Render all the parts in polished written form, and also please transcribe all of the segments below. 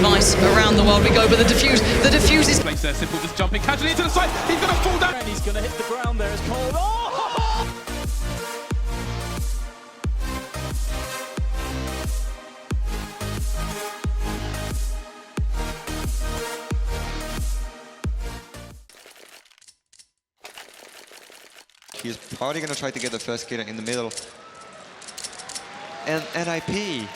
device. Around the world we go, but the defuse is... Place there, simple, just jumping casually into the side. He's going to fall down. And he's going to hit the ground there as Cole. Oh! He's probably going to try to get the first kill in the middle. And NIP,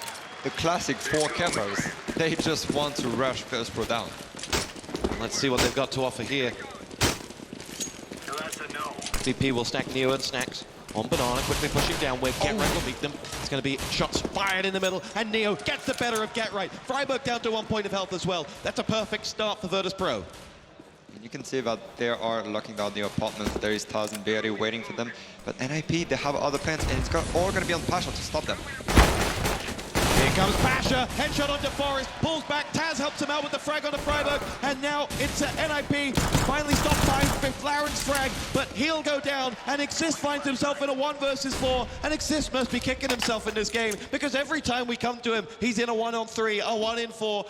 the classic 4 campers, they just want to rush Virtus.pro down. Let's see what they've got to offer here. VP will stack Neo and Snacks on Banana, quickly pushing down where GetRight will meet them. It's going to be shots fired in the middle, and Neo gets the better of GetRight. Freiburg down to 1 point of health as well. That's a perfect start for Virtus.pro. You can see that they are locking down the apartments. There is Taz and Berry waiting for them. But NIP, they have other plans, and it's all going to be on Pasha to stop them. Here comes Pasha, headshot onto Forrest, pulls back, Taz helps him out with the frag onto Freiburg, and now it's NIP, finally stopped by McLaren's frag, but he'll go down, and Exist finds himself in a 1 versus 4, and Exist must be kicking himself in this game, because every time we come to him, he's in a 1-on-3, a 1-in-4,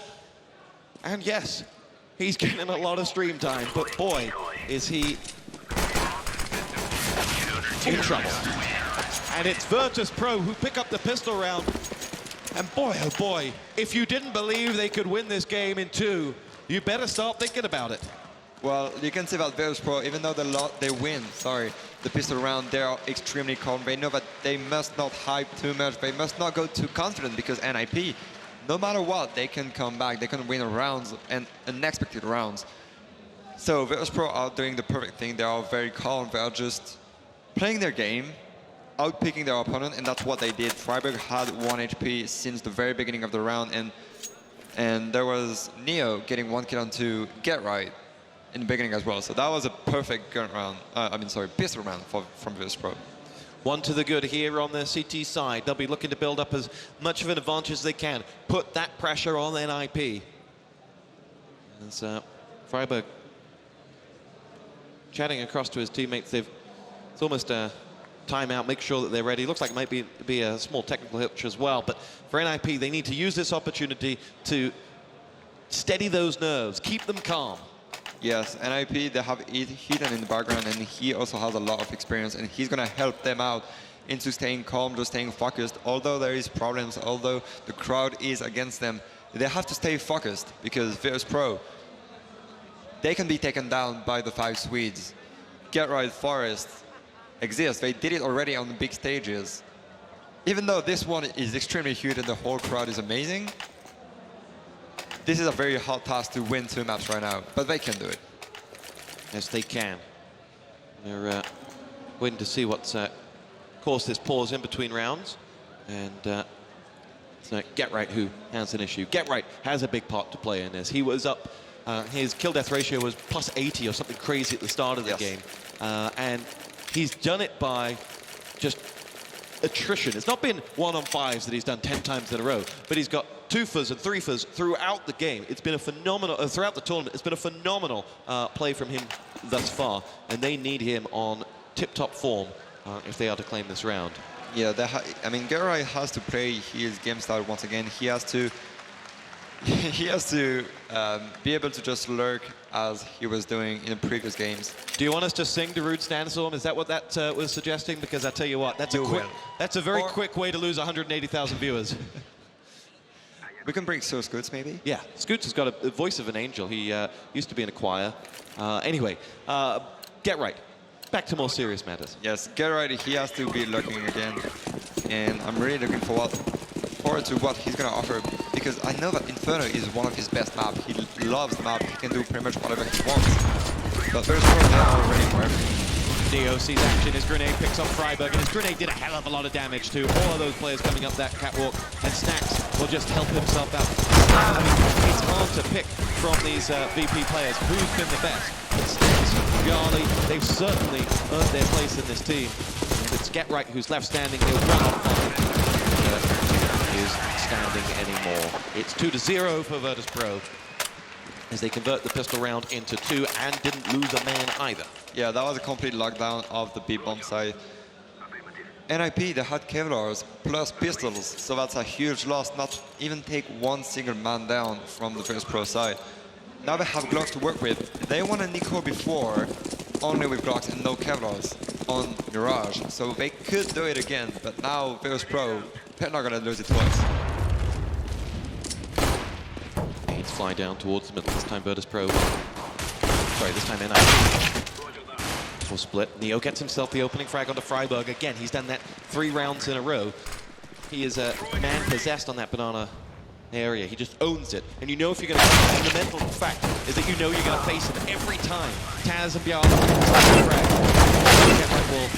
and yes, he's getting a lot of stream time, but boy, is he in trouble. And it's Virtus.pro who pick up the pistol round. And boy, oh boy, if you didn't believe they could win this game in 2, you better start thinking about it. Well, you can see that Virtus.pro, even though they win, the pistol round, they are extremely calm. They know that they must not hype too much. They must not go too confident, because NIP, no matter what, they can come back. They can win rounds and unexpected rounds. So Virtus.pro are doing the perfect thing. They are very calm. They are just playing their game, outpicking their opponent, and that's what they did. Freiburg had 1 HP since the very beginning of the round, and there was Neo getting 1 kill onto GetRight in the beginning as well. So that was a perfect gun round. Pistol round from Virtus.pro. 1 to the good here on the CT side. They'll be looking to build up as much of an advantage as they can. Put that pressure on NIP. As Freiburg chatting across to his teammates, it's almost a timeout, make sure that they're ready. Looks like it might be a small technical hitch as well, but for NIP, they need to use this opportunity to steady those nerves, keep them calm. Yes, NIP, they have Ethan in the background, and he also has a lot of experience, and he's going to help them out into staying calm, just staying focused. Although there is problems, although the crowd is against them, they have to stay focused, because Virtus.pro, they can be taken down by the 5 Swedes. GetRight, Forest, Exist, they did it already on the big stages. Even though this one is extremely huge and the whole crowd is amazing, this is a very hard task to win 2 maps right now, but they can do it. Yes, they can. They're waiting to see what's caused this pause in between rounds. And it's GetRight who has an issue. GetRight has a big part to play in this. He was up, his kill death ratio was plus 80 or something crazy at the start of the game. And he's done it by just attrition. It's not been 1-on-5s that he's done 10 times in a row, but he's got 2-fers and 3-fers throughout the game. It's been a phenomenal, throughout the tournament, it's been a phenomenal play from him thus far, and they need him on tip-top form if they are to claim this round. Yeah, I mean, GetRight has to play his game style once again. He has to be able to just lurk as he was doing in the previous games. Do you want us to sing Darude Standstorm? Is that what that was suggesting? Because I tell you what, that's a very quick way to lose 180,000 viewers. We can bring Scoots maybe? Yeah, Scoots has got a voice of an angel. He used to be in a choir. Anyway, GetRight. Back to more serious matters. Yes, GetRight, he has to be lurking again. And I'm really looking forward to what he's going to offer, because I know that Inferno is one of his best maps. He loves the map. He can do pretty much whatever he wants. But there's already for everything. Neo sees action, his grenade picks up Freiburg, and his grenade did a hell of a lot of damage to all of those players coming up that catwalk, and Snacks will just help himself out. I mean, it's hard to pick from these VP players who's been the best. But Snacks, Garley, they've certainly earned their place in this team. And it's GetRight who's left standing. He'll run off is standing anymore. It's 2-0 for Virtus.pro as they convert the pistol round into 2 and didn't lose a man either. Yeah, that was a complete lockdown of the B-bomb side. NIP, they had Kevlars plus pistols, so that's a huge loss, not even take one single man down from the Virtus.pro side. Now they have Glocks to work with. They won a Nico before, only with Glocks and no Kevlars on Mirage, so they could do it again, but now Virtus.pro, they're not gonna lose it twice. He's fly down towards the middle, this time Virtus.pro. Sorry, this time NIP. Full split. Neo gets himself the opening frag onto Freiburg. Again, he's done that 3 rounds in a row. He is a man possessed on that banana area. He just owns it. And you know if you're going to... And the mental fact is that you know you're going to face him every time. Taz and Bjarli frag. Will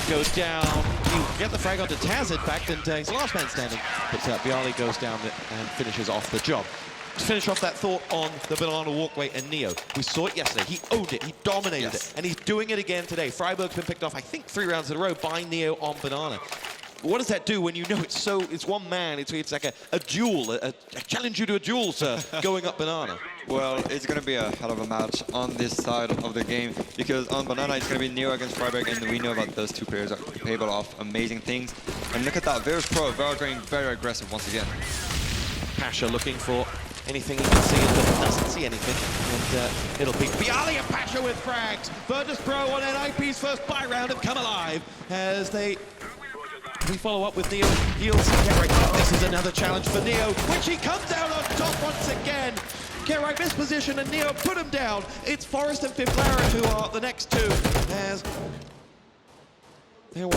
go down. You get the frag onto Taz, in fact, and he's the last man standing. But Bjarli goes down and finishes off the job. To finish off that thought on the banana walkway and Neo. We saw it yesterday. He owned it. He dominated it. And he's doing it again today. Freiburg's been picked off, I think, 3 rounds in a row by Neo on banana. What does that do when you know it's one man, it's like a duel, I challenge you to a duel, sir, going up banana? Well, it's going to be a hell of a match on this side of the game, because on banana it's going to be Neo against Freiburg, and we know that those two players are capable of amazing things. And look at that, Virtus.pro, they are going very aggressive once again. Pasha looking for anything he can see, but doesn't see anything. And it'll be Bjarli and Pasha with frags. Virtus.pro on NIP's first buy round have come alive as we follow up with Neo. Heals. Get right. This is another challenge for Neo, which he comes out on top once again. Get right, misposition, and Neo put him down. It's Forrest and Fiflaret who are the next two as they will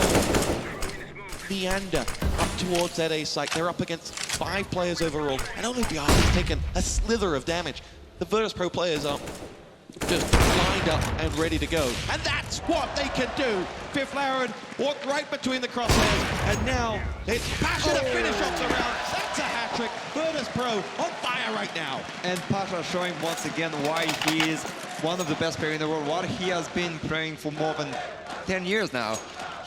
meander up towards that A site. They're up against 5 players overall, and only Bjarli's taken a slither of damage. The Virtus.pro players are just lined up and ready to go. And that's what they can do. Fiflaret walked right between the crosshairs, and now it's Pasha to finish off the round. That's a hat-trick. Virtus.pro on fire right now. And Pasha showing once again why he is one of the best players in the world, what he has been playing for more than 10 years now.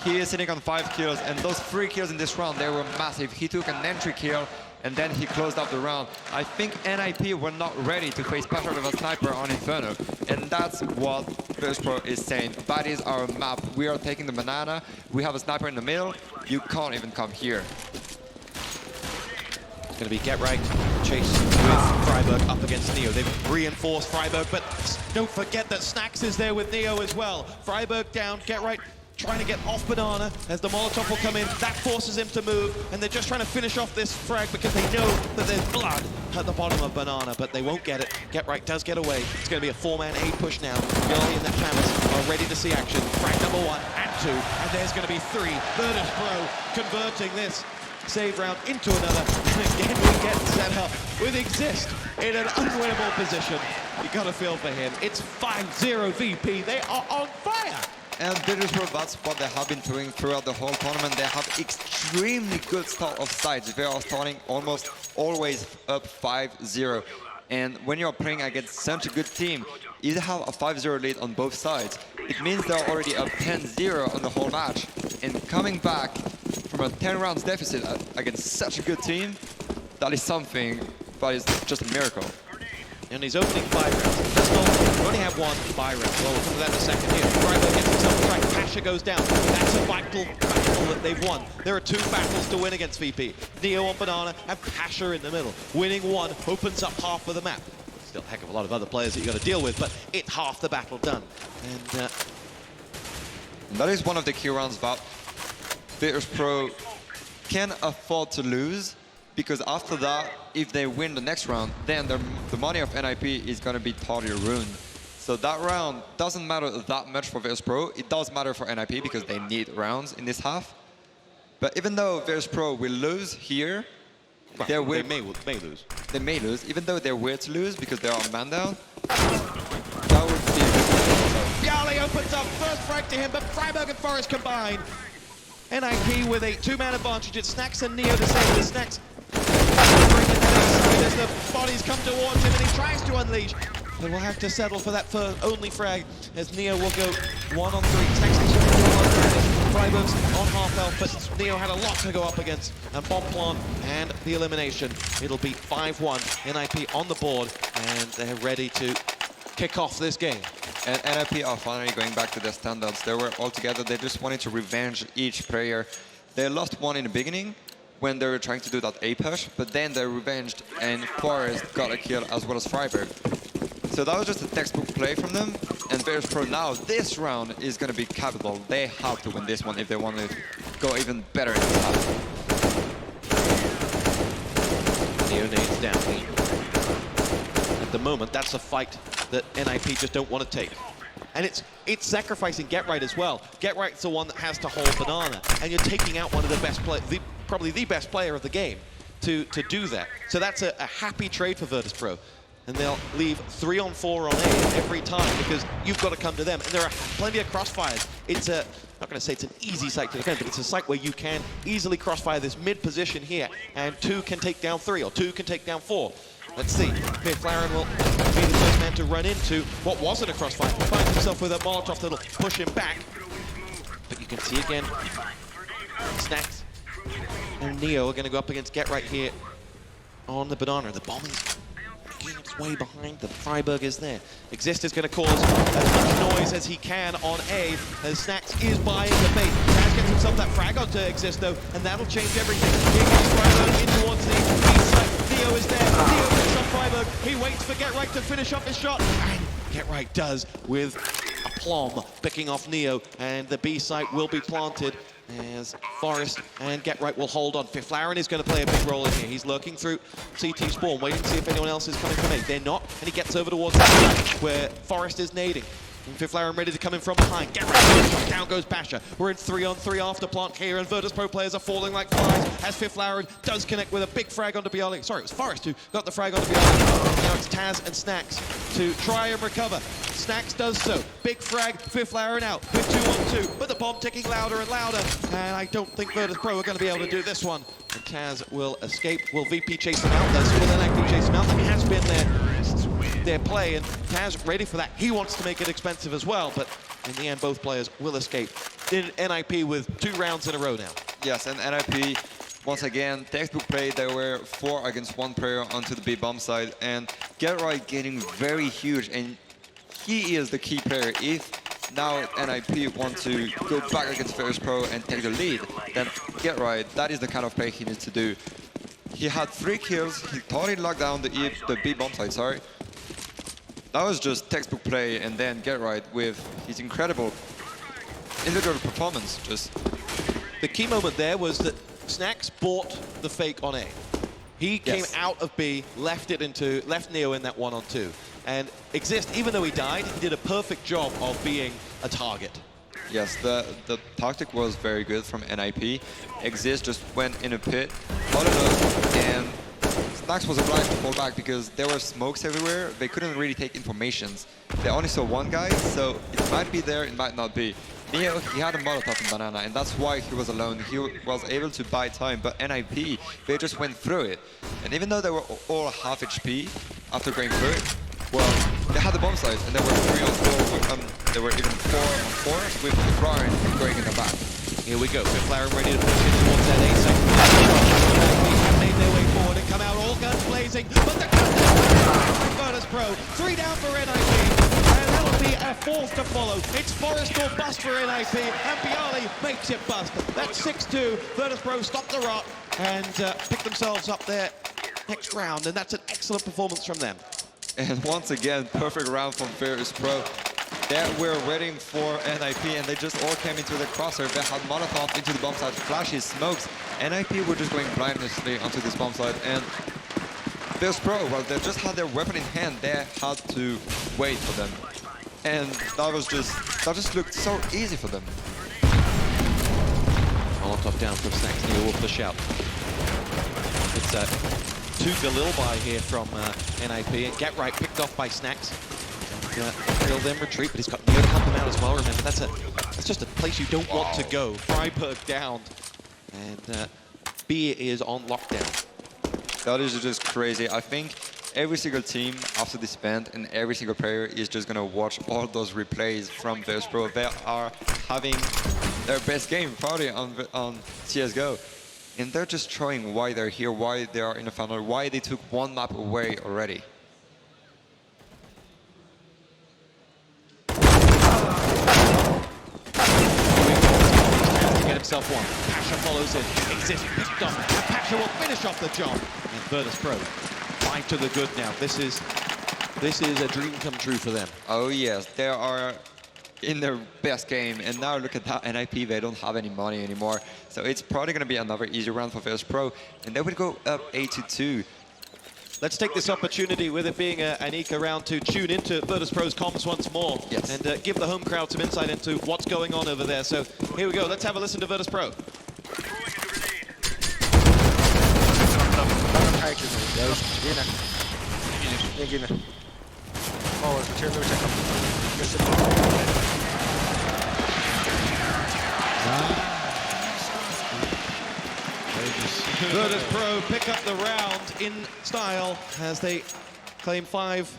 He is sitting on 5 kills, and those 3 kills in this round, they were massive. He took an entry kill, and then he closed up the round. I think NIP were not ready to face Pasha with a sniper on Inferno, and that's what Virtus.pro is saying. That is our map. We are taking the banana, we have a sniper in the middle, you can't even come here. It's going to be Get Right, chase with Freiburg up against Neo. They've reinforced Freiburg, but don't forget that Snacks is there with Neo as well. Freiburg down, Get Right trying to get off banana as the Molotov will come in. That forces him to move, and they're just trying to finish off this frag because they know that there's blood at the bottom of banana, but they won't get it. Get Right does get away. It's going to be a 4-man A push now. Bjarli and that Travis are ready to see action. Frag number 1 and 2, and there's going to be 3. Virtus.pro converting this save round into another. And again, we get set up with Exist in an unwinnable position. You got to feel for him. It's 5-0 VP. They are on fire. And Virtus.pro, that's what they have been doing throughout the whole tournament. They have extremely good start of sides. They are starting almost always up 5-0. And when you're playing against such a good team, you have a 5-0 lead on both sides. It means they're already up 10-0 on the whole match. And coming back from a 10 rounds deficit against such a good team, that is something that is just a miracle. And he's opening 5 rounds. We only have 1 buy round. Well, we'll come to that in a second here. Freiburg gets himself a track. Pasha goes down. That's a vital battle that they've won. There are 2 battles to win against VP. Neo on banana and Pasha in the middle. Winning 1 opens up half of the map. Still a heck of a lot of other players that you got to deal with, but it's half the battle done. And that is one of the key rounds that Virtus.pro can afford to lose, because after that, if they win the next round, then the money of NIP is going to be totally ruined. So that round doesn't matter that much for Virtus.pro. It does matter for NIP because they need rounds in this half. But even though Virtus.pro will lose here, they may lose. They may lose, even though they're weird to lose because they are man down. That would be a good. Bjarli opens up, first frag to him, but Freiburg and Forrest combine. NIP with a 2-man advantage. It's Snacks and Neo to save the Snacks. As the bodies come towards him and he tries to unleash. They will have to settle for that only frag as Neo will go 1 on 3. Snacks is going to go on damage. Freiburg's on half health, but Neo had a lot to go up against. And bomb plant and the elimination. It'll be 5-1. NIP on the board and they're ready to kick off this game. And NIP are finally going back to their standards. They were all together. They just wanted to revenge each player. They lost one in the beginning when they were trying to do that A push, but then they revenged and Forest got a kill as well as Freiburg. So that was just a textbook play from them. And Virtus.pro now, this round is going to be capital. They have to win this one if they want to go even better in this half. Neo nades down. At the moment, that's a fight that NIP just don't want to take. And it's sacrificing Get Right as well. Get Right's the one that has to hold Banana, and you're taking out one of the best probably the best player of the game to do that. So that's a happy trade for Virtus.pro. And they'll leave 3-on-4 on A every time because you've got to come to them. And there are plenty of crossfires. It's a, not going to say it's an easy site to defend, but it's a site where you can easily crossfire this mid position here, and 2 can take down 3, or 2 can take down 4. Let's see. Laren will be the first man to run into what wasn't a crossfire. He finds himself with a Molotov that'll push him back. But you can see again, Snacks and Neo are going to go up against Get Right here on the Banana. The bomb is it's way behind. The Freiburg is there. Exist is going to cause as much noise as he can on A, as Snacks is buying the bait. Trás gets himself that frag onto Exist though, and that'll change everything. Here comes Freiburg in towards the east side. Neo is there. Neo picks up Freiburg. He waits for Get Right to finish off his shot, and Get Right does with aplomb, picking off Neo, and the B site will be planted as Forest and Get Right will hold on. Laren is going to play a big role in here. He's lurking through CT spawn, waiting to see if anyone else is coming from A. They're not, and he gets over towards that side where Forest is nading. And Laren ready to come in from behind. Get Right, down goes Basher. We're in 3-on-3 after plant here, and Virtus.pro players are falling like flies as Laren does connect with a big frag onto Bialy. Sorry, it was Forest who got the frag onto Bialy. Now it's Taz and Snacks to try and recover. Snacks does so. Big frag, Laren out with 2-on-2, but the bomb ticking louder and louder. And I don't think Virtus.pro are going to be able to do this one. And Taz will escape. Will VP chase him out? Does will NIP chase him out? That has been their play, and Taz ready for that. He wants to make it expensive as well, but in the end, both players will escape. In NIP with 2 rounds in a row now. Yes, and NIP, once again, textbook play. They were 4 against 1 player onto the B bomb side, and Get Right getting very huge, and he is the key player. If now NIP want to go back against Virtus.pro and take the lead, then Get Right, that is the kind of play he needs to do. He had 3 kills. He thought he locked down the B bomb side, sorry. That was just textbook play, and then Get Right with his incredible individual performance. Just the key moment there was that Snacks bought the fake on A. He came out of B, left Neo in that 1-on-2. And Exist, even though he died, he did a perfect job of being a target. Yes, the tactic was very good from NIP. Exist just went in a pit, followed us, and Snacks was obliged to fall back because there were smokes everywhere. They couldn't really take informations. They only saw one guy, so it might be there, it might not be. Neo, he had a Molotov in Banana, and that's why he was alone. He was able to buy time, but NIP, they just went through it. And even though they were all half HP after going through it, well, they had the bomb sites, and they were 3-on-4, they were even 4-on-4 with Laren going in the back. Here we go, Laren ready to push in towards that A second. They have made their way forward and come out all guns blazing, but the Virtus.pro, 3 down for NIP, and that'll be a 4th to follow. It's Forest or bust for NIP, and Bialy makes it bust. That's 6-2, Virtus.pro stop the rot and pick themselves up there next round, and that's an excellent performance from them. And once again, perfect round from Virtus.pro. They were waiting for NIP, and they just all came into the crosser. They had Molotov into the bomb site, flashes, smokes. NIP were just going blindlessly onto this bomb site, and Virtus.pro, well, they just had their weapon in hand. They had to wait for them, and that just looked so easy for them. Molotov down from Snacks. Neo will push out. It's 2 Galil by here from NIP, and Get Right picked off by Snacks. He'll then retreat, but he's got Neo to help him out as well. Remember, that's just a place you don't want to go. Freiburg down, and B is on lockdown. That is just crazy. I think every single team after this event and every single player is just gonna watch all those replays from Virtus.pro. They are having their best game probably on CSGO. And they're just showing why they're here, why they are in the final, why they took 1 map away already. To get himself one. Pasha follows in. Exist picked up, and Pasha will finish off the job. And Virtus.pro, 5 to the good now. This is a dream come true for them. Oh yes, they are in their best game, and now look at that NIP, they don't have any money anymore. So it's probably going to be another easy round for Virtus.pro, and they would go up 8-2. Let's take this opportunity, with it being an ECA round, to tune into Virtus.pro's comms once more. Yes. And give the home crowd some insight into what's going on over there. So here we go, let's have a listen to Virtus.pro. Virtus.pro pick up the round in style as they claim 5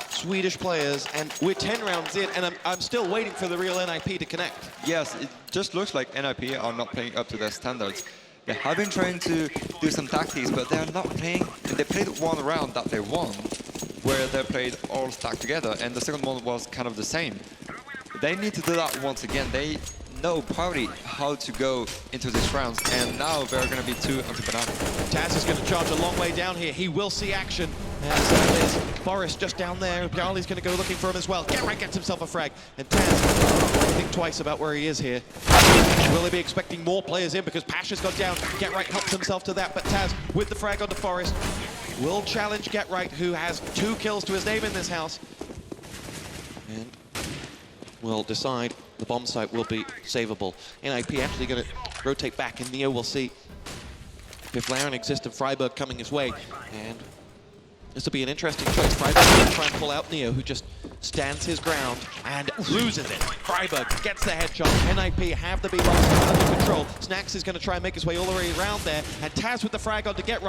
Swedish players, and we're 10 rounds in, and I'm still waiting for the real NIP to connect. Yes, it just looks like NIP are not playing up to their standards. They have been trying to do some tactics, but they are not playing, and they played one round that they won, where they played all stacked together, and the second one was kind of the same. They need to do that once again. They know probably how to go into these rounds, and now they're going to be 2 onto banana. Taz is going to charge a long way down here. He will see action. As there's Forrest just down there. Charlie's going to go looking for him as well. Get gets himself a frag. And Taz, think twice about where he is here. Will he be expecting more players in? Because Pasha's got down. Get helps himself to that. But Taz, with the frag onto Forrest, will challenge Get who has 2 kills to his name in this house. And will decide the bomb site will be savable. NIP actually going to rotate back, and Neo will see Piflaren, Exist, and Freiburg coming his way. And this will be an interesting choice. Freiburg will try and pull out Neo, who just stands his ground and loses it. Freiburg gets the headshot. NIP have the B-box under control. Snacks is going to try and make his way all the way around there. And Taz with the frag on to Get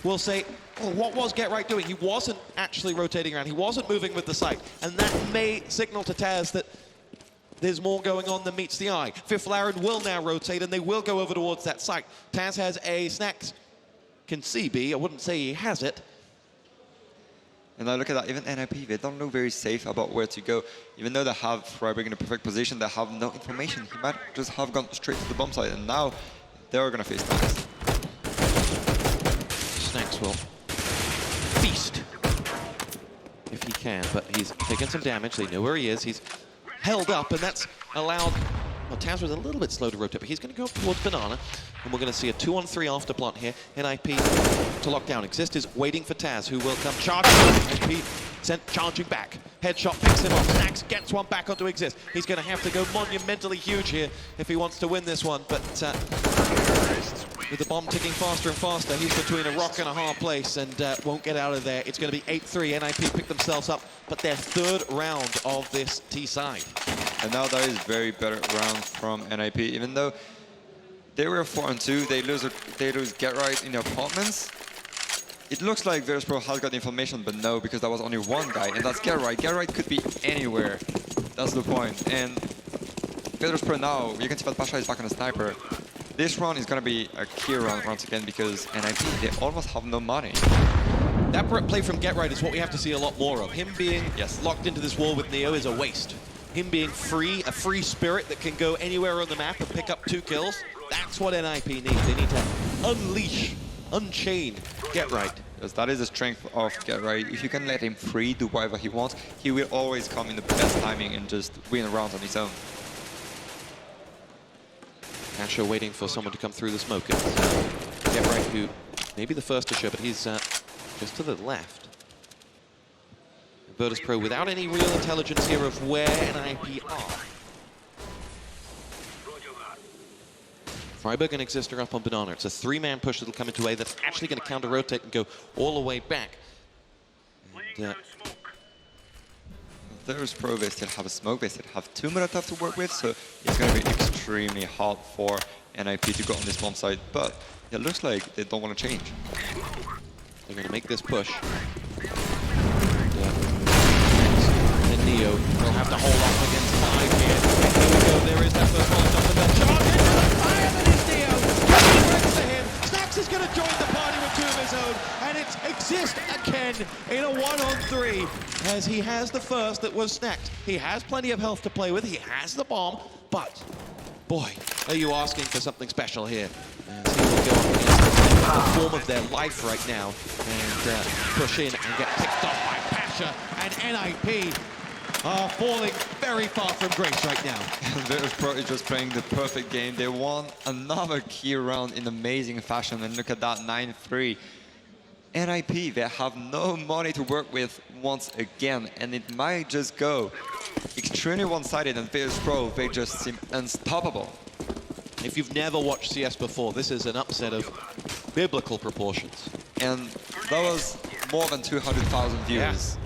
will say, oh, what was Get doing? He wasn't actually rotating around. He wasn't moving with the sight. And that may signal to Taz that there's more going on than meets the eye. Piflaren will now rotate, and they will go over towards that site. Taz has a Snacks can see B. I wouldn't say he has it. And now look at that, even NIP, they don't look very safe about where to go. Even though they have Freiburg in a perfect position, they have no information. He might just have gone straight to the bomb site, and now they're going to face Snacks. Snacks will feast if he can, but he's taken some damage. They know where he is. He's held up, and that's allowed... Well, Taz was a little bit slow to rotate, but he's going to go up towards Banana, and we're going to see a 2-on-3 after plant here. NIP to lock down. Exist is waiting for Taz, who will come charging. NIP sent charging back. Headshot picks him off. Snacks gets one back onto Exist. He's going to have to go monumentally huge here if he wants to win this one, but with the bomb ticking faster and faster, he's between a rock and a hard place and won't get out of there. It's going to be 8-3. NIP pick themselves up, but their 3rd round of this T-side. And now that is very better round from NIP. Even though they were 4-2, they lose Get in the apartments. It looks like Virtus.pro has got information, but no, because there was only one guy, and that's Get Get could be anywhere. That's the point. And Virtus.pro now, you can see that Pasha is back on a sniper. This round is going to be a key round once again, because NIP, they almost have no money. That play from Get is what we have to see a lot more of. Him being locked into this wall with Neo is a waste. Him being free, a free spirit that can go anywhere on the map and pick up 2 kills, that's what NIP needs. They need to unleash, unchain Get Because that is the strength of Get If you can let him free, do whatever he wants, he will always come in the best timing and just win rounds on his own. Asher waiting for someone to come through the smoke. Get who may be the first to show, but he's just to the left. Virtus.pro without any real intelligence here of where NIP are. Freiburg and Exist are up on Banana. It's a 3-man push that'll come into A that's actually going to counter-rotate and go all the way back. And, Virtus.pro, they still have a smoke, they still have 2 Molotov to work with, so it's going to be extremely hard for NIP to go on this bomb site, but it looks like they don't want to change. They're going to make this push. And Neo will have to hold off against 5 here. And here we go, there is that first Molotov. The bell charge into the fire, that is Neo. Right to him. Snacks is going to join the party with 2 of his own, and it's Exist again in a 1-on-3, as he has the first that was Snacks. He has plenty of health to play with, he has the bomb, but boy, are you asking for something special here? And see will go up against the form of their life right now and push in and get picked off by Pasha, and NIP are falling very far from grace right now. Virtus.pro is just playing the perfect game. They won another key round in amazing fashion, and look at that, 9-3. NIP, they have no money to work with once again, and it might just go extremely one-sided, and Virtus.pro, they just seem unstoppable. If you've never watched CS before, this is an upset of biblical proportions. And that was more than 200,000 views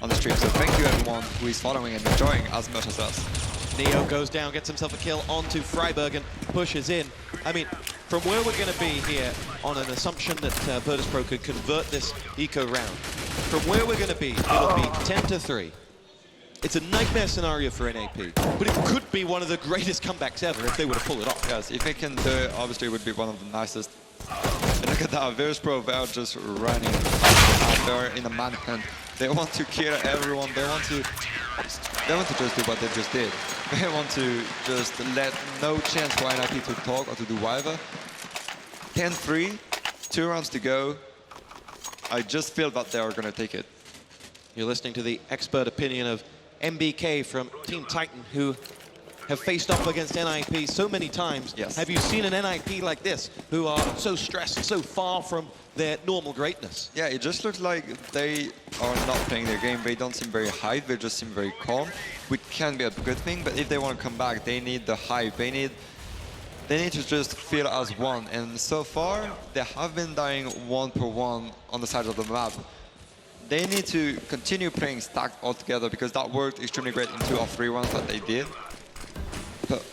on the stream, so thank you everyone who is following and enjoying as much as us. Neo goes down, gets himself a kill onto Freiburg and pushes in. I mean, from where we're going to be here on an assumption that Virtus.pro could convert this eco round, from where we're going to be, it'll be 10-3. It's a nightmare scenario for NAP, but it could be one of the greatest comebacks ever if they were to pull it off. Yes, if they can do it, obviously it would be one of the nicest. And look at that, Virtus.pro, they are just running. They're in a manhunt. They want to kill everyone. They want to just do what they just did. They want to just let no chance for NIP to talk or to do whatever. 10-3, 2 rounds to go. I just feel that they are going to take it. You're listening to the expert opinion of MBK from Team Titan, who have faced off against NIP so many times. Yes. Have you seen an NIP like this, who are so stressed, so far from their normal greatness? Yeah, it just looks like they are not playing their game. They don't seem very hyped. They just seem very calm, which can be a good thing. But if they want to come back, they need the hype. They need to just feel as one. And so far, they have been dying 1 per 1 on the sides of the map. They need to continue playing stacked altogether, because that worked extremely great in 2 or 3 rounds that they did. But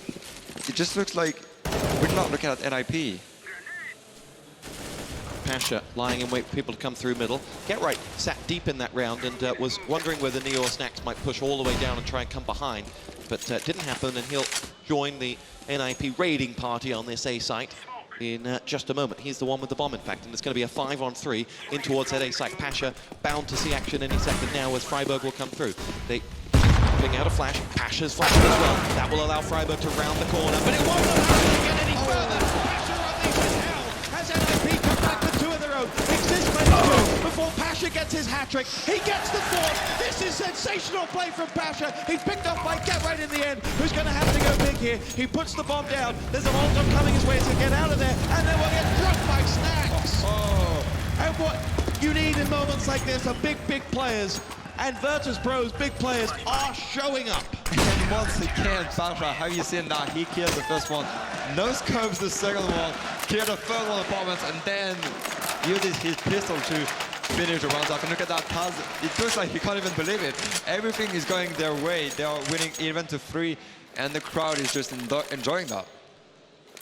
it just looks like we're not looking at NIP. Pasha lying in wait for people to come through middle. Get right sat deep in that round and was wondering whether Neo or Snacks might push all the way down and try and come behind. But didn't happen, and he'll join the NIP raiding party on this A site in just a moment. He's the one with the bomb, in fact, and it's going to be a 5-on-3 in towards that A site. Pasha bound to see action any second now as Freiburg will come through. They putting out a flash. Pasha's flashing as well. That will allow Freiburg to round the corner, but it won't allow them to get any further. Pasha unleashes hell as NIP come back with 2 of their own. Exists plenty to before Pasha gets his hat-trick. He gets the 4th. This is sensational play from Pasha. He's picked up by Get Right in the end, who's going to have to go big here. He puts the bomb down. There's a Molotov coming his way to get out of there, and then we'll get dropped by Snacks. And what you need in moments like this are big players. And Virtus.pro's big players are showing up. And once again, Pasha, have you seen that? He killed the first one, no scopes the second one, killed the third one opponents, and then uses his pistol to finish the rounds up. And look at that, Taz, it looks like he can't even believe it. Everything is going their way. They are winning even to 3, and the crowd is just enjoying that.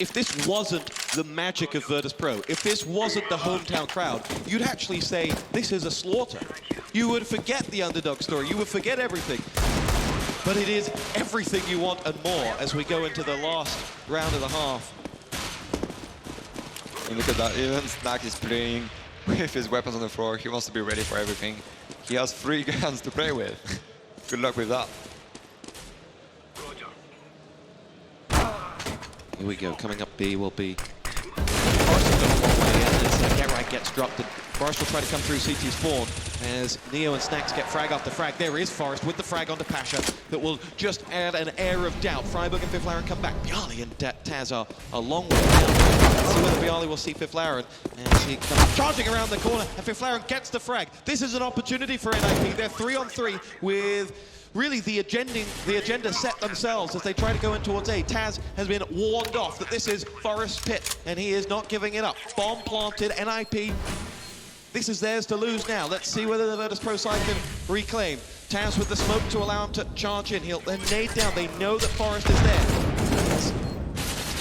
If this wasn't the magic of Virtus.pro, if this wasn't the hometown crowd, you'd actually say this is a slaughter. You would forget the underdog story, you would forget everything. But it is everything you want and more as we go into the last round of the half. And look at that, even Snack is playing with his weapons on the floor. He wants to be ready for everything. He has 3 guns to play with. Good luck with that. Here we go, coming up B will be Forrest has gone a long way in as Get Right gets dropped, and Forrest will try to come through CT's spawn as Neo and Snacks get frag after frag. There is Forrest with the frag onto Pasha that will just add an air of doubt. Freiburg and Fiflaren come back. Bialy and Taz are a long way down. Let's see whether Bialy will see Fiflaren as he comes charging around the corner, and Fiflaren gets the frag. This is an opportunity for NIP. They're 3-on-3 with really the agenda set themselves as they try to go in towards A. Taz has been warned off that this is Forest's pit, and he is not giving it up. Bomb planted, NIP. This is theirs to lose now. Let's see whether the Virtus.pro side can reclaim. Taz with the smoke to allow him to charge in. He'll then nade down. They know that Forest is there.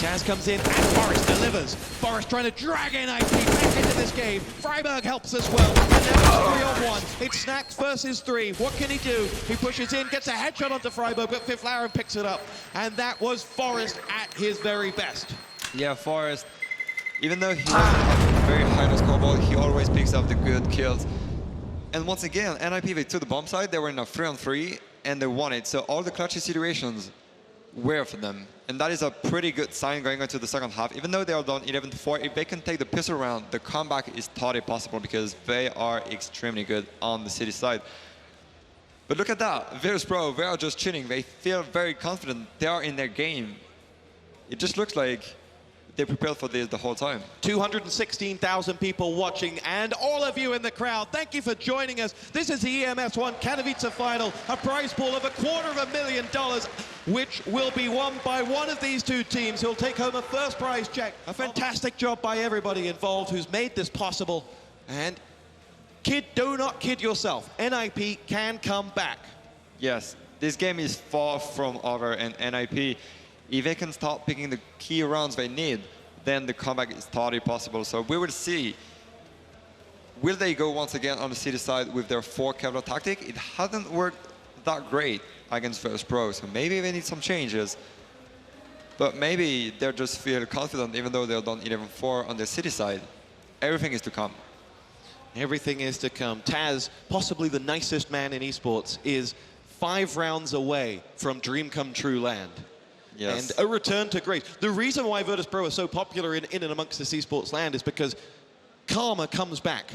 Taz comes in and Forest delivers. Forest trying to drag NIP back into this game. Freiburg helps as well. And now it's 3-on-1. It's Snacks versus 3. What can he do? He pushes in, gets a headshot onto Freiburg, but Fiflaren picks it up. And that was Forest at his very best. Yeah, Forest, even though he doesn't have very high on scoreboard, he always picks up the good kills. And once again, NIP, they took the bomb side. They were in a 3-on-3, and they won it. So all the clutchy situations, weird for them. And that is a pretty good sign going into the second half. Even though they are down 11-4, if they can take the pistol round, the comeback is totally possible because they are extremely good on the city side. But look at that, Virtus.pro, they are just chilling. They feel very confident. They are in their game. It just looks like they prepared for this the whole time. 216,000 people watching, and all of you in the crowd, thank you for joining us. This is the EMS One Katowice final, a prize pool of $250,000, which will be won by one of these two teams who'll take home a first prize check. A fantastic job by everybody involved who's made this possible. And do not kid yourself, NIP can come back. Yes, this game is far from over, and NIP, if they can start picking the key rounds they need, then the comeback is totally possible. So we will see. Will they go once again on the city side with their 4 Kevlar tactic? It hasn't worked that great against Virtus.pro, so maybe they need some changes. But maybe they just feel confident even though they're done 11-4 on the city side. Everything is to come. Everything is to come. Taz, possibly the nicest man in esports, is 5 rounds away from dream come true land. Yes. And a return to grace. The reason why Virtus.pro are so popular in and amongst this esports land is because karma comes back.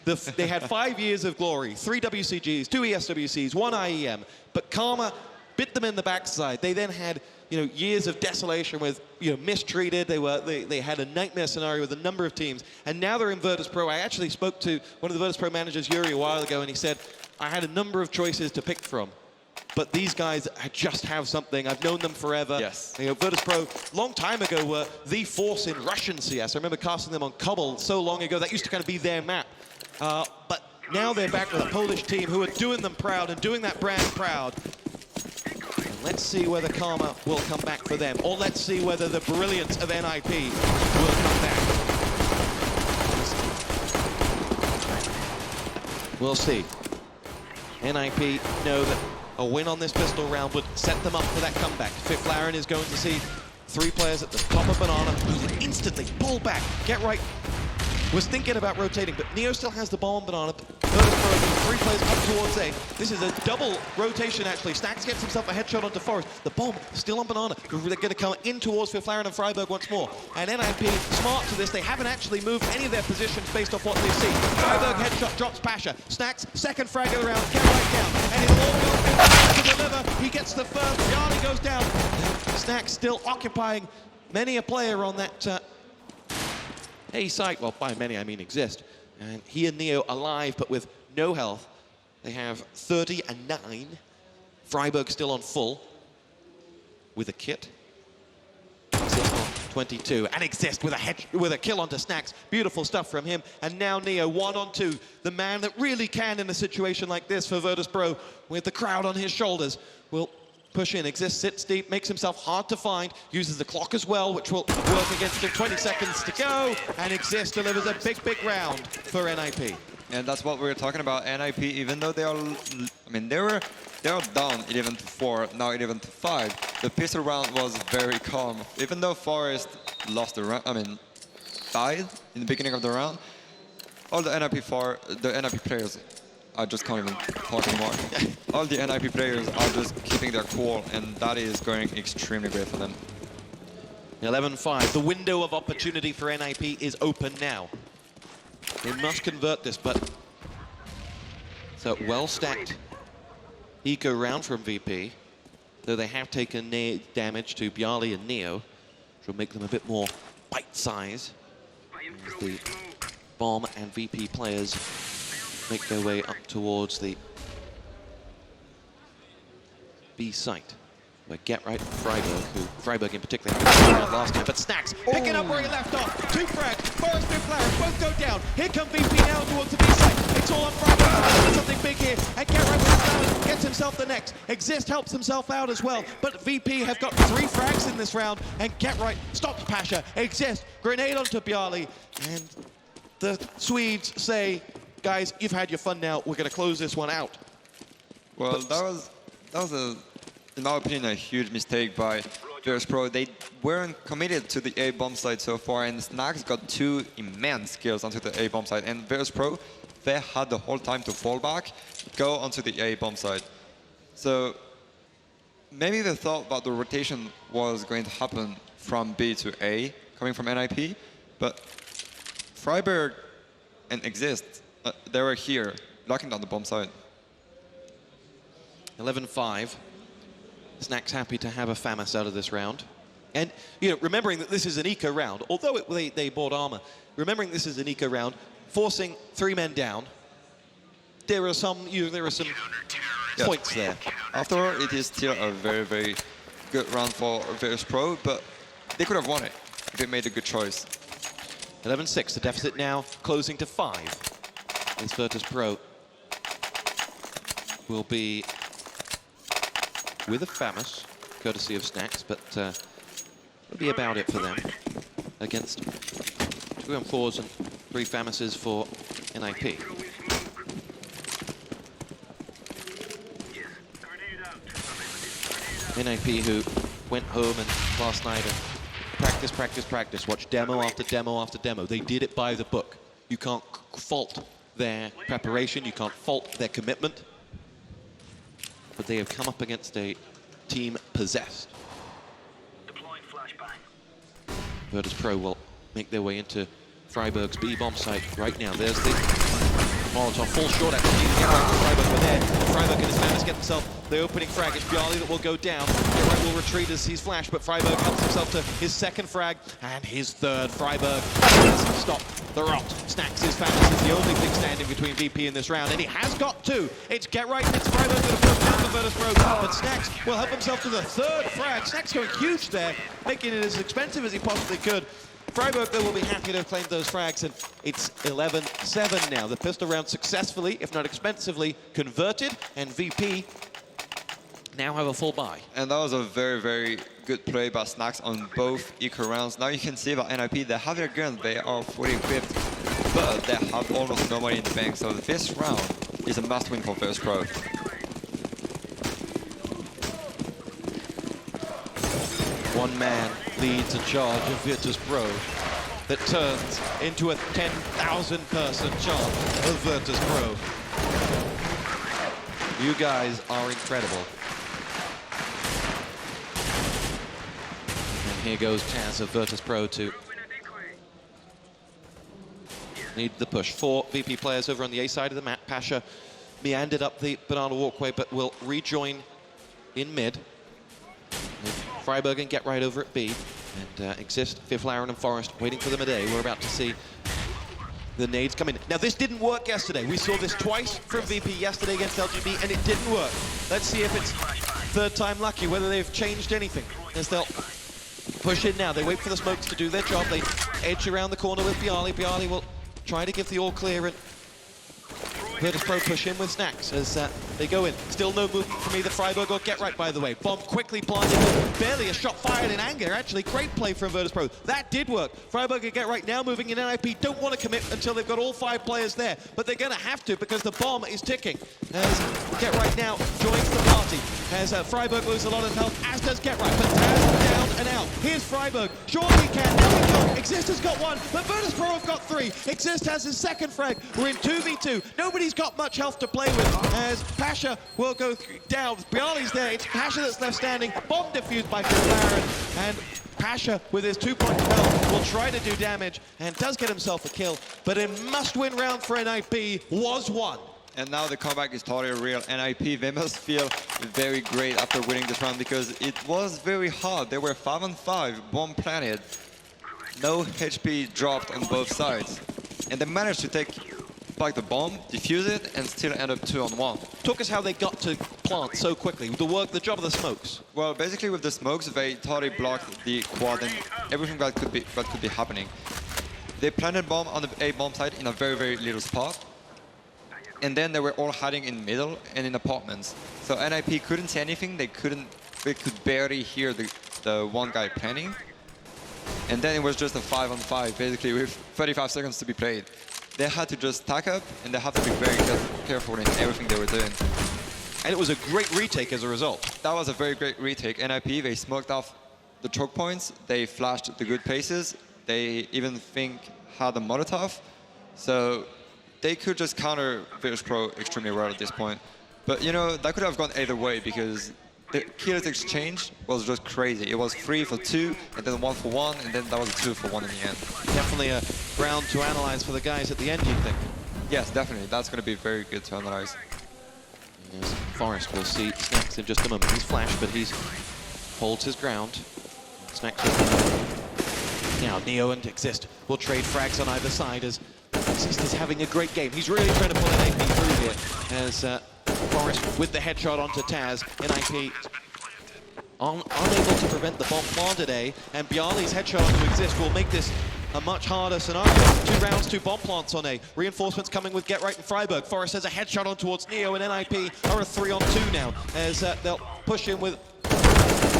They had 5 years of glory, 3 WCGs, 2 ESWCs, 1 IEM, but karma bit them in the backside. They then had, years of desolation with, mistreated. They had a nightmare scenario with a number of teams, and now they're in Virtus.pro. I actually spoke to one of the Virtus.pro managers, Yuri, a while ago, and he said, I had a number of choices to pick from. But these guys just have something. I've known them forever. Yes. Virtus.pro, long time ago, were the force in Russian CS. I remember casting them on Cobble so long ago. That used to kind of be their map. But now they're back with a Polish team who are doing them proud and doing that brand proud. And let's see whether karma will come back for them. Or let's see whether the brilliance of NIP will come back. We'll see. NIP know that a win on this pistol round would set them up for that comeback. Fifth Laren is going to see 3 players at the top of Banana who instantly pull back. Get right. Was thinking about rotating, but Neo still has the ball on Banana. Virtus.pro, 3 players up towards A. This is a double rotation, actually. Stacks gets himself a headshot onto Forest. The bomb still on Banana. They're going to come in towards Fifth Laren and Freiburg once more. And NIP, smart to this, they haven't actually moved any of their positions based off what they see. Freiburg headshot drops Pasha. Stacks, second frag of the round, get right down. And it'll all go to deliver. He gets the first, Charlie goes down. Stacks still occupying many a player on that A site. Well, by many I mean exist. And he and Neo alive, but with no health. They have 30 and 9. Freiburg still on full with a kit. Exist on 22 and Exist with a kill onto Snacks. Beautiful stuff from him. And now Neo 1 on 2. The man that really can in a situation like this for Virtus.pro with the crowd on his shoulders will push in. Exist sits deep, makes himself hard to find, uses the clock as well, which will work against him. 20 seconds to go, and Exist delivers a big, big round for NIP. And that's what we were talking about. NIP, even though they are, they are down 11-4, now 11-5. The pistol round was very calm. Even though Forest lost the round, died in the beginning of the round, all the NIP players, I just can't even talk anymore. All the NIP players are just keeping their cool, and that is going extremely great for them. 11-5. The window of opportunity for NIP is open now. They must convert this, but it's a well-stacked eco round from VP, though they have taken damage to Bjarli and Neo, which will make them a bit more bite-size as the Bomb and VP players make their way up towards the B site, where Get Right and Freiburg in particular had last time, but Snacks picking up where he left off. 2 frags, Forest and Flaren both go down. Here come VP now towards the B site. It's all on Freiburg. Something big here, and Get Right with gets himself the next. Exist helps himself out as well, but VP have got 3 frags in this round, and Get Right stops Pasha. Exist, grenade onto Bjarli, and the Swedes say, guys, you've had your fun now. We're going to close this one out. Well, that was in my opinion, a huge mistake by Virtus.pro. They weren't committed to the A bomb site so far, and Snacks got 2 immense kills onto the A bomb site. And Virtus.pro, they had the whole time to fall back, go onto the A bomb site. So maybe they thought that the rotation was going to happen from B to A, coming from NIP, but Freiburg and Exist, they were here, locking down the bomb side. 11-5. Snack's happy to have a FAMAS out of this round. And, you know, remembering that this is an eco round, although they bought armor, remembering this is an eco round, forcing 3 men down, there are some points there. After all, it is still a very, very good round for Virtus.pro, but they could have won it if they made a good choice. 11-6, the deficit now closing to 5. As Virtus.pro will be with a FAMAS, courtesy of Snacks, but will be about it for them against 2 M4s and 3 FAMASes for NIP. NIP who went home and last night and practice, watch demo after demo after demo. They did it by the book. You can't fault their preparation, you can't fault their commitment. But they have come up against a team possessed. Deploying flashbang. Virtus.pro will make their way into Freiburg's B bomb site right now. There's the Molotov, full short actually. Get right to Freiburg, but there, Freiburg and his FAMAS get themselves the opening frag. It's Bjarli that will go down. Get right will retreat as he's flashed, but Freiburg helps himself to his 2nd frag and his 3rd. Freiburg has stopped the rot. Snacks his FAMAS is the only thing standing between VP in this round, and he has got 2. It's Get Right and it's Freiburg that have put down the Virtus.pro, but Snacks will help himself to the 3rd frag. Snacks going huge there, making it as expensive as he possibly could. Freiburg, though, will be happy to have claimed those frags, and it's 11-7 now. The pistol round successfully, if not expensively, converted, and VP now have a full buy. And that was a very, very good play by Snacks on both eco rounds. Now you can see about NIP, they have their guns, they are fully equipped, but they have almost no money in the bank, so this round is a must-win for Virtus.pro. One man leads a charge of Virtus.pro that turns into a 10,000-person charge of Virtus.pro. You guys are incredible. And here goes Taz of Virtus.pro to need the push. 4 VP players over on the A side of the map. Pasha meandered up the banana walkway, but will rejoin in mid. Freiburg and Get Right over at B, and Exist, Fiflaren and Forest waiting for them a day. We're about to see the nades come in. Now this didn't work yesterday. We saw this twice from VP yesterday against LGB, and it didn't work. Let's see if it's 3rd time lucky, whether they've changed anything. As they'll push in now. They wait for the smokes to do their job. They edge around the corner with Bjarli. Bjarli will try to give the all clear, and Virtus.pro push in with Snacks as they go in. Still no movement from either Freiburg or Get Right, by the way. Bomb quickly planted. Barely a shot fired in anger. Actually, great play from Virtus.pro. That did work. Freiburg and Get Right now moving in NIP. Don't want to commit until they've got all 5 players there. But they're going to have to because the bomb is ticking. As Get Right now joins the party. As Freiburg loses a lot of health, as does Get Right. But Taz down and out. Here's Freiburg. Surely he can. Now we go. Exist has got 1, but Virtus.pro have got 3. Exist has his 2nd frag. We're in 2v2. Nobody's got much health to play with as Pasha will go down. Bjarli's there. It's Pasha that's left standing. Bomb defused by Fiflaren, and Pasha with his 2 points of health will try to do damage and does get himself a kill, but a must-win round for NIP was won. And now the comeback is totally real. NIP, they must feel very great after winning this round because it was very hard. They were 5-on-5, bomb planted, no HP dropped on both sides. And they managed to take back the bomb, defuse it, and still end up 2-on-1. Talk us how they got to plant so quickly, the job of the smokes. Well, basically with the smokes, they totally blocked the quad and everything that could be happening. They planted bomb on the A bomb site in a very, very little spot. And then they were all hiding in middle and in apartments. So NIP couldn't see anything, they could barely hear the one guy planning. And then it was just a 5-on-5, basically with 35 seconds to be played. They had to just stack up, and they had to be very careful in everything they were doing. And it was a great retake as a result. That was a very great retake. NIP, they smoked off the choke points, they flashed the good places, they even had a Molotov. So they could just counter Virtus.pro extremely well at this point. But you know, that could have gone either way because the kills exchange was just crazy. It was 3 for 2, and then 1 for 1, and then that was a 2 for 1 in the end. Definitely a round to analyze for the guys at the end, you think? Yes, definitely. That's going to be very good to analyze. Yes, Forrest will see Snacks in just a moment. He's flashed, but he's holds his ground. Snacks with now Neo and Exist will trade frags on either side as Exist is having a great game. He's really trying to pull an AP through here as Forrest with the headshot onto Taz. NIP unable to prevent the bomb planted A, and Bjarli's headshot onto Exist will make this a much harder scenario. 2 rounds, 2 bomb plants on A. Reinforcements coming with Get Right and Freiburg. Forrest has a headshot on towards Neo, and NIP are a 3-on-2 now as they'll push in with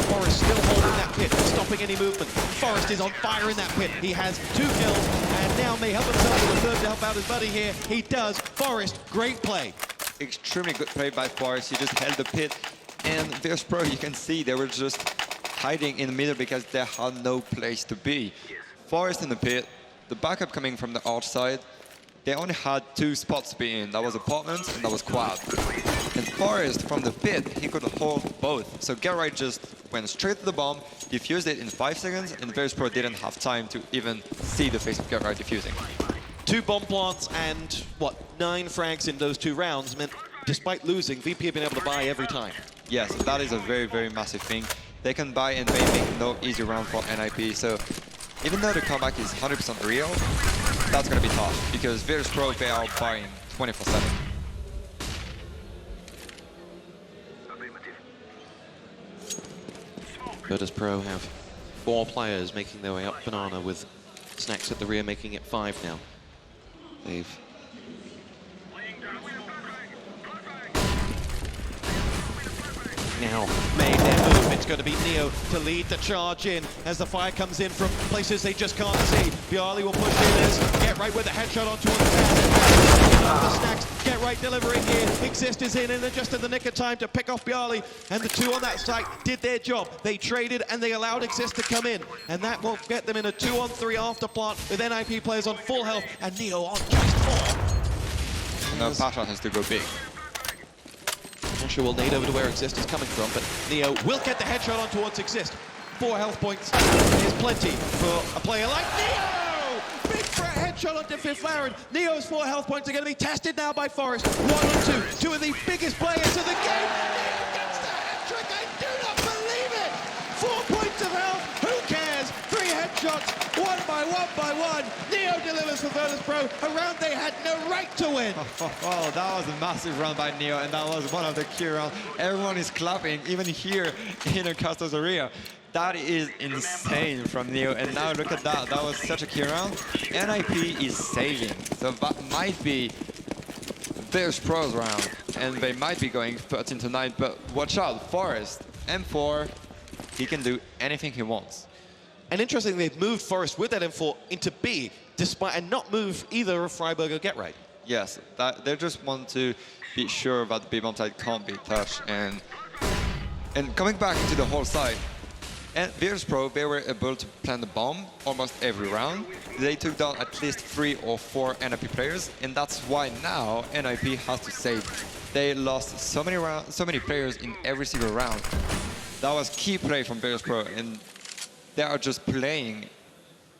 Forrest still holding that pit, stopping any movement. Forrest is on fire in that pit. He has 2 kills and now may help himself with a 3rd to help out his buddy here. He does. Forrest, great play. Extremely good play by Forrest. He just held the pit. And Virtus.pro, you can see they were just hiding in the middle because they had no place to be. Forrest in the pit, the backup coming from the arch side. They only had 2 spots to be in. That was apartments and that was quad. And Forrest from the pit, he could hold both. So Get Right just went straight to the bomb, defused it in 5 seconds, and Virtus.pro didn't have time to even see the face of Get Right defusing. 2 bomb plants and, what, 9 frags in those 2 rounds meant, despite losing, VP have been able to buy every time. Yes, that is a very, very massive thing. They can buy and they make no easy round for NIP. So even though the comeback is 100% real, that's going to be tough because Virtus.pro, they are buying 24/7. Virtus.pro have 4 players making their way up Banana with Snacks at the rear making it 5 now. They've now made their move. It's going to be Neo to lead the charge in as the fire comes in from places they just can't see. Bjarli will push in as Get Right with a headshot onto the Snacks. Get Right delivering here. Exist is in and just in the nick of time to pick off Bjarli. And the 2 on that site did their job. They traded and they allowed Exist to come in. And that will get them in a 2-on-3 after plant with NIP players on full health and Neo on just 4. No, Pasha has to go big. Not sure we'll nade over to where Exist is coming from, but Neo will get the headshot on towards Exist. 4 health points is plenty for a player like Neo! Big threat headshot onto Fifth Laren. Neo's 4 health points are going to be tested now by Forrest. 1 on 2, 2 of the biggest players of the game. Neo gets the hat-trick, I do not believe it! 4 points of health, who cares? 3 headshots, 1 by 1. Neo delivers for Virtus.pro, a round they had no right to win. Oh, that was a massive run by Neo, and that was one of the key rounds. Everyone is clapping, even here in the Castos area. That is insane from Neo, and now look at that. That was such a key round. NIP is saving, so that might be Virtus.pro's round, and they might be going 13-9, but watch out, Forrest, M4, he can do anything he wants. And interestingly, they've moved Forrest with that M4 into B, despite and not move either of Freiburg or Get Right. Yes, they just want to be sure that the B-bomb side can't be touched. And coming back into the whole side, and Virtus.pro, they were able to plant the bomb almost every round. They took down at least 3 or 4 NIP players, and that's why now NIP has to save. They lost so many players in every single round. That was key play from Virtus.pro, and they are just playing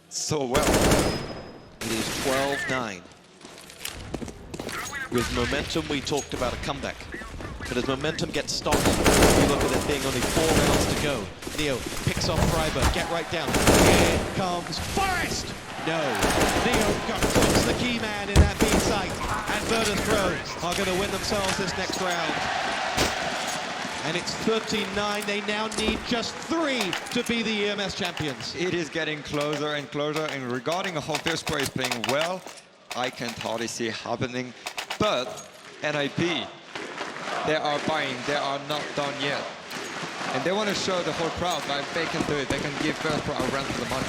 so well. It is 12-9. With momentum, we talked about a comeback. But as momentum gets stopped, we look at it being only 4 rounds to go. Neo picks off Freiburg, Get Right down. Here comes Forrest! No. Neo got close, the key man in that B site. And Virtus.pro are going to win themselves this next round. And it's 13-9. They now need just 3 to be the EMS champions. It is getting closer and closer, and regarding how Virtus.pro is playing well, I can't hardly see it happening. But NIP, they are buying, they are not done yet. And they want to show the whole crowd that they can do it. They can give Virtus.pro a run for the money.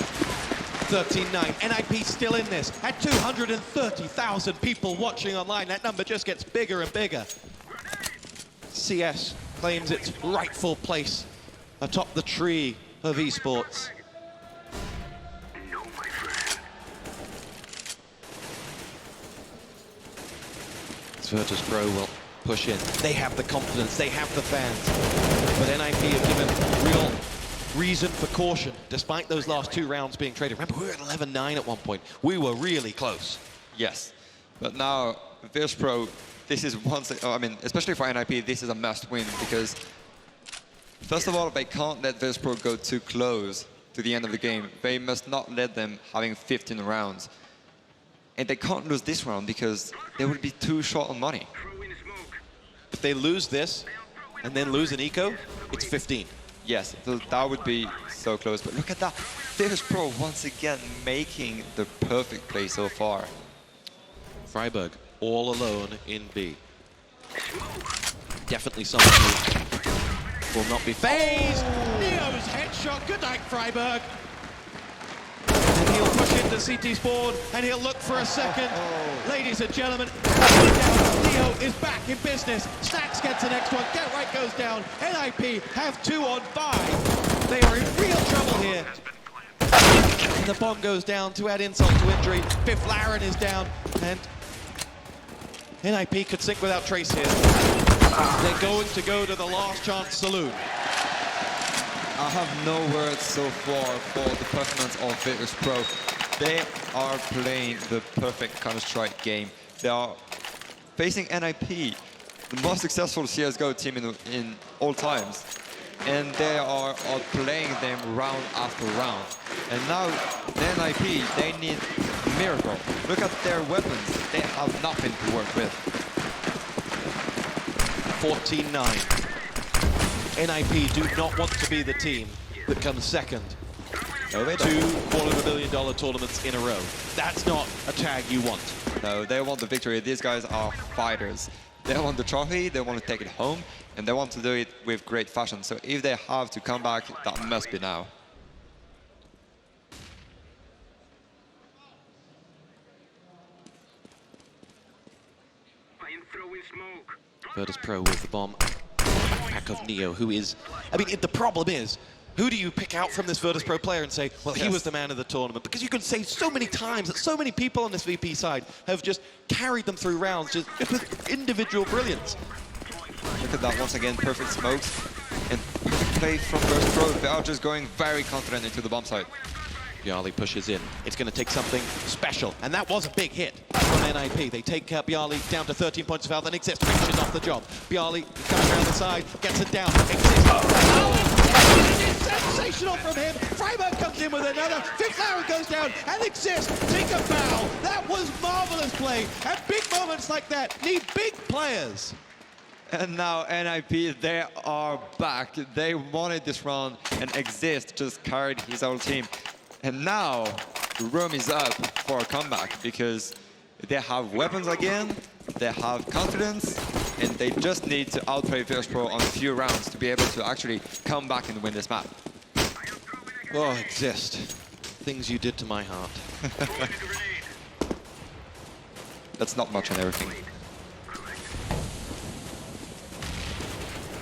13-9. NIP still in this. At 230,000 people watching online, that number just gets bigger and bigger. CS claims its rightful place atop the tree of esports. Virtus.pro will push in. They have the confidence, they have the fans. But NIP have given real reason for caution, despite those last 2 rounds being traded. Remember, we were at 11-9 at one point. We were really close. Yes, but now Virtus.pro, this is I mean, especially for NIP, this is a must-win because, first of all, they can't let Virtus.pro go too close to the end of the game. They must not let them having 15 rounds. And they can't lose this round because they would be too short on money. If they lose this and then lose an eco, it's 15. Yes, so that would be so close. But look at that. Virtus.pro once again making the perfect play so far. Freiburg all alone in B. Definitely someone who will not be phased. Neo's headshot. Good night, Freiburg. And he'll push into CT spawn and he'll look for a second. Ladies and gentlemen, Neo is back in business. Snacks gets the next one. Get Right goes down. NIP have 2 on 5. They are in real trouble here. And the bomb goes down to add insult to injury. Fifth Laren is down, and NIP could sink without trace here. They're going to go to the last chance saloon. I have no words so far for the performance of Virtus.pro. They are playing the perfect Counter-Strike game. They are facing NIP, the most successful CSGO team in all times. And they are outplaying them round after round. And now, the NIP, they need a miracle. Look at their weapons. They have nothing to work with. 14-9. NIP do not want to be the team that comes second. No, they 2 don't. $250,000 tournaments in a row. That's not a tag you want. No, they want the victory. These guys are fighters. They want the trophy, they want to take it home, and they want to do it with great fashion. So if they have to come back, that must be now. Virtus.pro with the bomb. Pack of Neo, who is... I mean, the problem is, who do you pick out from this Virtus.pro player and say, well, he was the man of the tournament? Because you can say so many times that so many people on this VP side have just carried them through rounds, just with individual brilliance. Look at that once again, perfect smokes and perfect play from Virtus.pro. They are just going very confident into the bomb site. Bjarly pushes in. It's going to take something special, and that was a big hit from NIP. They take Bjarly down to 13 points of health, and Exist finishes off the job. Bjarly comes around the side, gets it down. Exist. Oh, it's sensational from him. Freiburg comes in with another. Fifth Laren goes down, and Exist take a bow. That was marvelous play, and big moments like that need big players. And now NIP, they are back. They wanted this round, and Exist just carried his whole team. And now, the room is up for a comeback because they have weapons again, they have confidence, and they just need to outplay Virtus.pro on a few rounds to be able to actually come back and win this map. Oh, Exist. Things you did to my heart. That's not much on everything.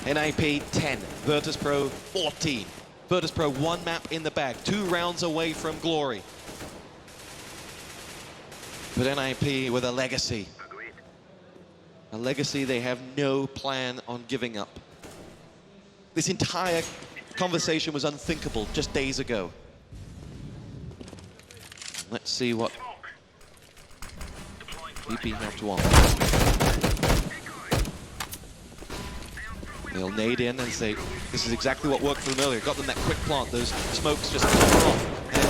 NIP 10, Virtus.pro 14. Virtus.pro 1 map in the bag, 2 rounds away from glory. But NIP with a legacy. A legacy they have no plan on giving up. This entire conversation was unthinkable just days ago. Let's see what VP have to offer. They'll nade in and say, this is exactly what worked for them earlier. Got them that quick plant, those smokes just cover off. And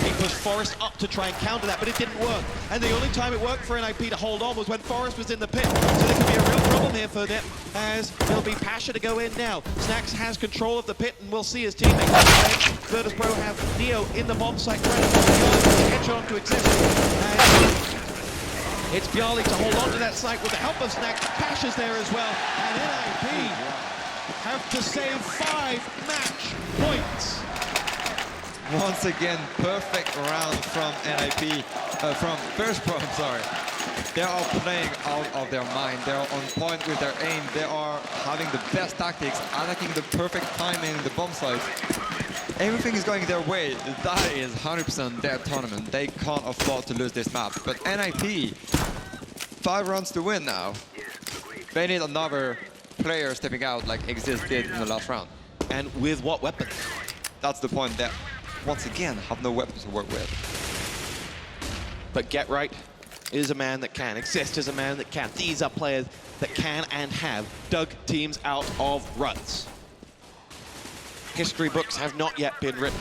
NIP pushed Forest up to try and counter that, but it didn't work. And the only time it worked for NIP to hold on was when Forest was in the pit. So there could be a real problem here for them, as there'll be Pasha to go in now. Snacks has control of the pit, and we'll see his teammates. Virtus.pro have Neo in the bomb site, ready to hedge on to Exist. And it's Bjarly to hold on to that site with the help of Snacks. Pasha's there as well, and NIP have to save 5 match points. Once again, perfect round from NIP, from Virtus.pro, I'm sorry. They are playing out of their mind. They are on point with their aim. They are having the best tactics, attacking the perfect timing in the bomb sites. Everything is going their way. That is 100% their tournament. They can't afford to lose this map. But NIP, 5 rounds to win now. They need another player stepping out like Exist did in the last round. And with what weapons? That's the point, that once again have no weapons to work with. But Get Right is a man that can. Exist is a man that can. These are players that can and have dug teams out of ruts. History books have not yet been written.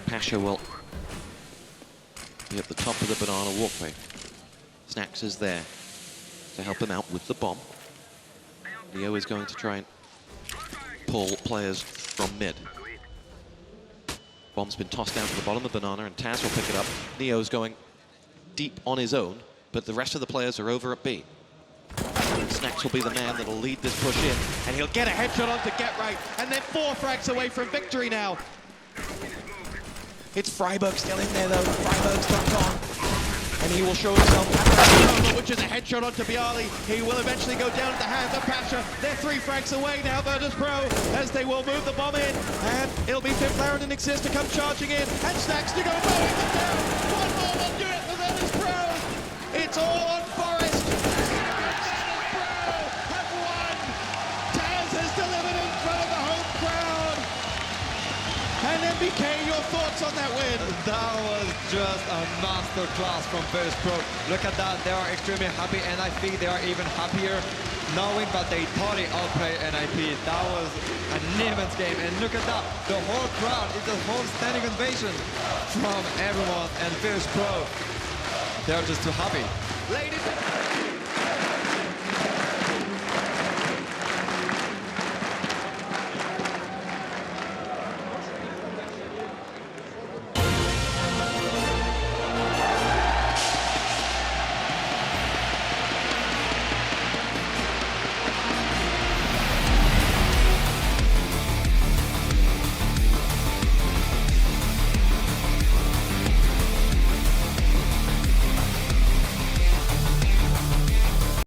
Pasha will be at the top of the banana walkway. Snacks is there to help him out with the bomb. Leo is going to try and pull players from mid. Bomb's been tossed down to the bottom of the banana, and Taz will pick it up. Neo's going deep on his own, but the rest of the players are over at B. Snacks will be the man that'll lead this push in, and he'll get a headshot onto Get Right, and they're 4 frags away from victory now. It's Freiburg still in there though. Freiburg's ducked on, and he will show himself at the moment, which is a headshot onto Bialy. He will eventually go down at the hands of Pasha. They're 3 frags away now, Virtus.pro, as they will move the bomb in, and it'll be Fifth Laren and Exist to come charging in, and Snacks to go mowing them down. One more will do it for Virtus.pro. It's all on Forest. Virtus.pro have won. Taz has delivered in front of the home crowd. And MBK, your thoughts on that win? That was just a masterclass from Virtus.pro. Look at that, they are extremely happy, and I think they are even happier knowing that they totally outplay NIP. That was an immense game, and look at that, the whole crowd is a whole standing ovation from everyone, and Virtus.pro, they're just too happy. Ladies and